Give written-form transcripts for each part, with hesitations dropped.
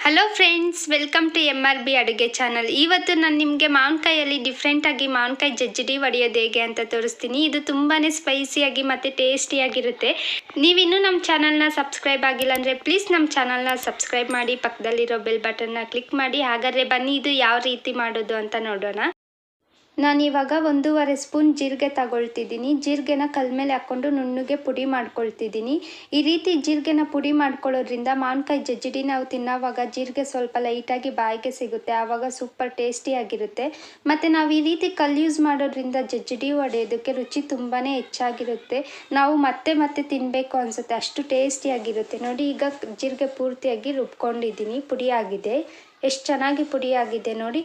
Hello friends, welcome to MRB ಅಡುಗೆ channel. ಇವತ್ತು ನಾನು ನಿಮಗೆ ಮಾವಿನಕಾಯಲ್ಲಿ ಡಿಫ್ರೆಂಟಾಗಿ ಮಾವಿನಕಾಯಿ ಜಜ್ಜಿಡಿ ಹೊಡೆಯೋದು ಹೇಗೆ ಅಂತ ತೋರಿಸ್ತೀನಿ. ಇದು ತುಂಬಾ ಸ್ಪೈಸಿಯಾಗಿ ಮತ್ತು ಟೇಸ್ಟಿಯಾಗಿರುತ್ತೆ. ನೀವಿನ್ನೂ ನಮ್ಮ ಚಾನಲ್ನ ಸಬ್ಸ್ಕ್ರೈಬ್ ಆಗಿಲ್ಲ ಅಂದರೆ ಪ್ಲೀಸ್ ನಮ್ಮ ಚಾನಲ್ನ ಸಬ್ಸ್ಕ್ರೈಬ್ ಮಾಡಿ, ಪಕ್ಕದಲ್ಲಿರೋ ಬೆಲ್ ಬಟನ್ನ ಕ್ಲಿಕ್ ಮಾಡಿ. ಹಾಗಾದರೆ ಬನ್ನಿ ಇದು ಯಾವ ರೀತಿ ಮಾಡೋದು ಅಂತ ನೋಡೋಣ. ನಾನಿವಾಗ 1.5 ಸ್ಪೂನ್ ಜೀರಿಗೆ ತಗೊಳ್ತಿದ್ದೀನಿ. ಜೀರಿಗೆನ ಕಲ್ ಮೇಲೆ ಹಾಕ್ಕೊಂಡು ನುಣ್ಣಗೆ ಪುಡಿ ಮಾಡ್ಕೊಳ್ತಿದ್ದೀನಿ. ಈ ರೀತಿ ಜೀರಿಗೆನ ಪುಡಿ ಮಾಡ್ಕೊಳ್ಳೋದ್ರಿಂದ ಮಾವಿನಕಾಯಿ ಜಜ್ಜಿಡಿ ನಾವು ತಿನ್ನೋವಾಗ ಜೀರಿಗೆ ಸ್ವಲ್ಪ ಲೈಟಾಗಿ ಬಾಯಿಗೆ ಸಿಗುತ್ತೆ, ಆವಾಗ ಸೂಪರ್ ಟೇಸ್ಟಿಯಾಗಿರುತ್ತೆ. ಮತ್ತು ನಾವು ಈ ರೀತಿ ಕಲ್ಲು ಯೂಸ್ ಮಾಡೋದ್ರಿಂದ ಜಜ್ಜಿಡಿ ಹೊಡೆಯೋದಕ್ಕೆ ರುಚಿ ತುಂಬಾ ಹೆಚ್ಚಾಗಿರುತ್ತೆ. ನಾವು ಮತ್ತೆ ಮತ್ತೆ ತಿನ್ನಬೇಕು ಅನಿಸುತ್ತೆ, ಅಷ್ಟು ಟೇಸ್ಟಿಯಾಗಿರುತ್ತೆ. ನೋಡಿ, ಈಗ ಜೀರಿಗೆ ಪೂರ್ತಿಯಾಗಿ ರುಬ್ಕೊಂಡಿದ್ದೀನಿ, ಪುಡಿ ಆಗಿದೆ. ಎಷ್ಟು ಚೆನ್ನಾಗಿ ಪುಡಿ ಆಗಿದೆ ನೋಡಿ.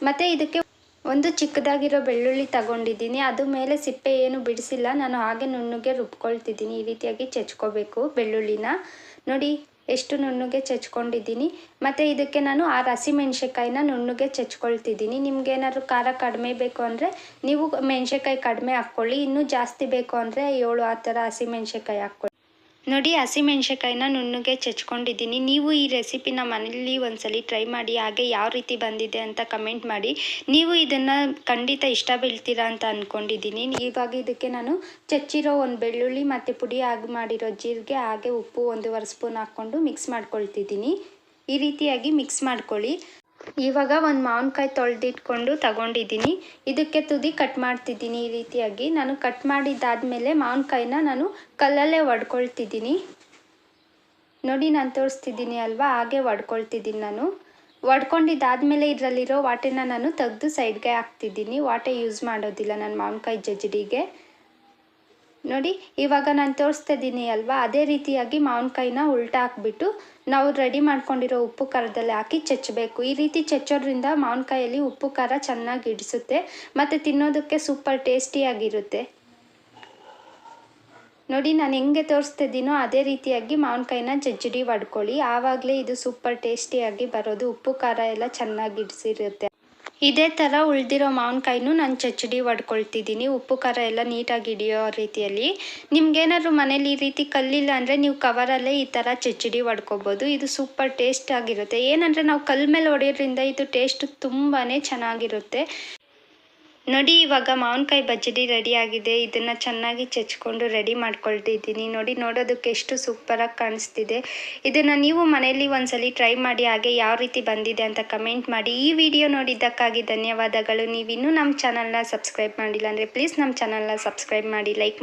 ಮತ್ತು ಇದಕ್ಕೆ ಒಂದು ಚಿಕ್ಕದಾಗಿರೋ ಬೆಳ್ಳುಳ್ಳಿ ತಗೊಂಡಿದ್ದೀನಿ. ಅದು ಮೇಲೆ ಸಿಪ್ಪೆ ಏನು ಬಿಡಿಸಿಲ್ಲ, ನಾನು ಹಾಗೆ ನುಣ್ಣಗೆ ರುಬ್ಕೊಳ್ತಿದ್ದೀನಿ. ಈ ರೀತಿಯಾಗಿ ಚಚ್ಕೋಬೇಕು ಬೆಳ್ಳುಳ್ಳಿನ. ನೋಡಿ ಎಷ್ಟು ನುಣ್ಣಗೆ ಚಚ್ಕೊಂಡಿದ್ದೀನಿ. ಮತ್ತು ಇದಕ್ಕೆ ನಾನು 6 ಹಸಿಮೆಣ್ಸಿಕಾಯಿನ ನುಣ್ಣಗೆ ಚಚ್ಕೊಳ್ತಿದ್ದೀನಿ. ನಿಮ್ಗೇನಾದ್ರು ಖಾರ ಕಡಿಮೆ ಬೇಕು ಅಂದರೆ ನೀವು ಮೆಣಸಿನ್ಕಾಯಿ ಕಡಿಮೆ ಹಾಕ್ಕೊಳ್ಳಿ, ಇನ್ನೂ ಜಾಸ್ತಿ ಬೇಕು ಅಂದರೆ 7 ಆ ಥರ ಹಸಿಮೆಣ್ಸಿಕಾಯಿ ಹಾಕ್ಕೊಳ್ಳಿ. ನೋಡಿ, ಹಸಿಮೆಣ್ಸಿಕಾಯಿನ ನುಣ್ಣಗೆ ಚಚ್ಕೊಂಡಿದ್ದೀನಿ. ನೀವು ಈ ರೆಸಿಪಿನ ಮನೇಲಿ ಒಂದ್ಸಲಿ ಟ್ರೈ ಮಾಡಿ, ಹಾಗೆ ಯಾವ ರೀತಿ ಬಂದಿದೆ ಅಂತ ಕಮೆಂಟ್ ಮಾಡಿ. ನೀವು ಇದನ್ನು ಖಂಡಿತ ಇಷ್ಟ ಬೀಳ್ತೀರಾ ಅಂತ ಅಂದ್ಕೊಂಡಿದ್ದೀನಿ. ಇವಾಗ ಇದಕ್ಕೆ ನಾನು ಚಚ್ಚಿರೋ ಒಂದು ಬೆಳ್ಳುಳ್ಳಿ ಮತ್ತು ಪುಡಿ ಆಗಿ ಮಾಡಿರೋ ಜೀರಿಗೆ, ಹಾಗೆ ಉಪ್ಪು 1.5 ಸ್ಪೂನ್ ಹಾಕ್ಕೊಂಡು ಮಿಕ್ಸ್ ಮಾಡ್ಕೊಳ್ತಿದ್ದೀನಿ. ಈ ರೀತಿಯಾಗಿ ಮಿಕ್ಸ್ ಮಾಡ್ಕೊಳ್ಳಿ. ಇವಾಗ ಒಂದು ಮಾವಿನಕಾಯಿ ತೊಳೆದಿಟ್ಕೊಂಡು ತಗೊಂಡಿದ್ದೀನಿ. ಇದಕ್ಕೆ ತುದಿ ಕಟ್ ಮಾಡ್ತಿದ್ದೀನಿ. ಈ ರೀತಿಯಾಗಿ ನಾನು ಕಟ್ ಮಾಡಿದ್ದಾದಮೇಲೆ ಮಾವಿನಕಾಯಿನ ನಾನು ಕಲ್ಲಲ್ಲೇ ಒಡ್ಕೊಳ್ತಿದ್ದೀನಿ. ನೋಡಿ, ನಾನು ತೋರಿಸ್ತಿದ್ದೀನಿ ಅಲ್ವಾ, ಹಾಗೆ ಒಡ್ಕೊಳ್ತಿದ್ದೀನಿ ನಾನು. ಒಡ್ಕೊಂಡಿದ್ದಾದಮೇಲೆ ಇದರಲ್ಲಿರೋ ವಾಟೆನ ನಾನು ತೆಗೆದು ಸೈಡ್ಗೆ ಹಾಕ್ತಿದ್ದೀನಿ. ವಾಟೆ ಯೂಸ್ ಮಾಡೋದಿಲ್ಲ ನಾನು ಮಾವಿನಕಾಯಿ ಜಜ್ಜಿಡಿಗೆ. ನೋಡಿ, ಇವಾಗ ನಾನು ತೋರಿಸ್ತಾ ಇದ್ದೀನಿ ಅಲ್ವಾ, ಅದೇ ರೀತಿಯಾಗಿ ಮಾವಿನಕಾಯಿನ ಉಲ್ಟಾ ಹಾಕ್ಬಿಟ್ಟು ನಾವು ರೆಡಿ ಮಾಡ್ಕೊಂಡಿರೋ ಉಪ್ಪು ಖಾರದಲ್ಲಿ ಹಾಕಿ ಚಚ್ಚಬೇಕು. ಈ ರೀತಿ ಚಚ್ಚೋದ್ರಿಂದ ಮಾವಿನಕಾಯಲ್ಲಿ ಉಪ್ಪು ಖಾರ ಚೆನ್ನಾಗಿ ಹಿಡಿಸುತ್ತೆ ಮತ್ತು ತಿನ್ನೋದಕ್ಕೆ ಸೂಪರ್ ಟೇಸ್ಟಿಯಾಗಿರುತ್ತೆ. ನೋಡಿ, ನಾನು ಹೆಂಗೆ ತೋರಿಸ್ತಾ ಇದ್ದೀನೋ ಅದೇ ರೀತಿಯಾಗಿ ಮಾವಿನಕಾಯಿನ ಜಜ್ಜಿಡಿ ಹೊಡ್ಕೊಳ್ಳಿ, ಆವಾಗಲೇ ಇದು ಸೂಪರ್ ಟೇಸ್ಟಿಯಾಗಿ ಬರೋದು. ಉಪ್ಪು ಖಾರ ಎಲ್ಲ ಚೆನ್ನಾಗಿ ಹಿಡಿಸಿರುತ್ತೆ. ಇದೇ ಥರ ಉಳಿದಿರೋ ಮಾವಿನಕಾಯಿನೂ ನಾನು ಚಚ್ಚಡಿ ಹೊಡ್ಕೊಳ್ತಿದ್ದೀನಿ, ಉಪ್ಪು ಖಾರ ಎಲ್ಲ ನೀಟಾಗಿ ಹಿಡಿಯೋ ರೀತಿಯಲ್ಲಿ. ನಿಮ್ಗೇನಾದ್ರು ಮನೇಲಿ ಈ ರೀತಿ ಕಲ್ಲಿಲ್ಲ ಅಂದರೆ ನೀವು ಕವರಲ್ಲೇ ಈ ಥರ ಚಚ್ಚಡಿ ಹೊಡ್ಕೊಬೋದು. ಇದು ಸೂಪರ್ ಟೇಸ್ಟ್ ಆಗಿರುತ್ತೆ. ಏನಂದರೆ ನಾವು ಕಲ್ಲು ಮೇಲೆ ಹೊಡೆಯೋದ್ರಿಂದ ಇದು ಟೇಸ್ಟ್ ತುಂಬಾ ಚೆನ್ನಾಗಿರುತ್ತೆ. ನೋಡಿ, ಇವಾಗ ಮಾವಿನಕಾಯಿ ಬಜ್ಜಿಡಿ ರೆಡಿ ಆಗಿದೆ. ಇದನ್ನು ಚೆನ್ನಾಗಿ ಚಚ್ಕೊಂಡು ರೆಡಿ ಮಾಡ್ಕೊಳ್ತಿದ್ದೀನಿ. ನೋಡಿ, ನೋಡೋದಕ್ಕೆ ಎಷ್ಟು ಸೂಪರಾಗಿ ಕಾಣಿಸ್ತಿದೆ. ಇದನ್ನು ನೀವು ಮನೆಯಲ್ಲಿ ಒಂದ್ಸಲಿ ಟ್ರೈ ಮಾಡಿ, ಹಾಗೆ ಯಾವ ರೀತಿ ಬಂದಿದೆ ಅಂತ ಕಮೆಂಟ್ ಮಾಡಿ. ಈ ವಿಡಿಯೋ ನೋಡಿದ್ದಕ್ಕಾಗಿ ಧನ್ಯವಾದಗಳು. ನೀವಿನ್ನೂ ನಮ್ಮ ಚಾನಲ್ನ ಸಬ್ಸ್ಕ್ರೈಬ್ ಮಾಡಿಲ್ಲ ಅಂದರೆ ಪ್ಲೀಸ್ ನಮ್ಮ ಚಾನಲ್ನ ಸಬ್ಸ್ಕ್ರೈಬ್ ಮಾಡಿ, ಲೈಕ್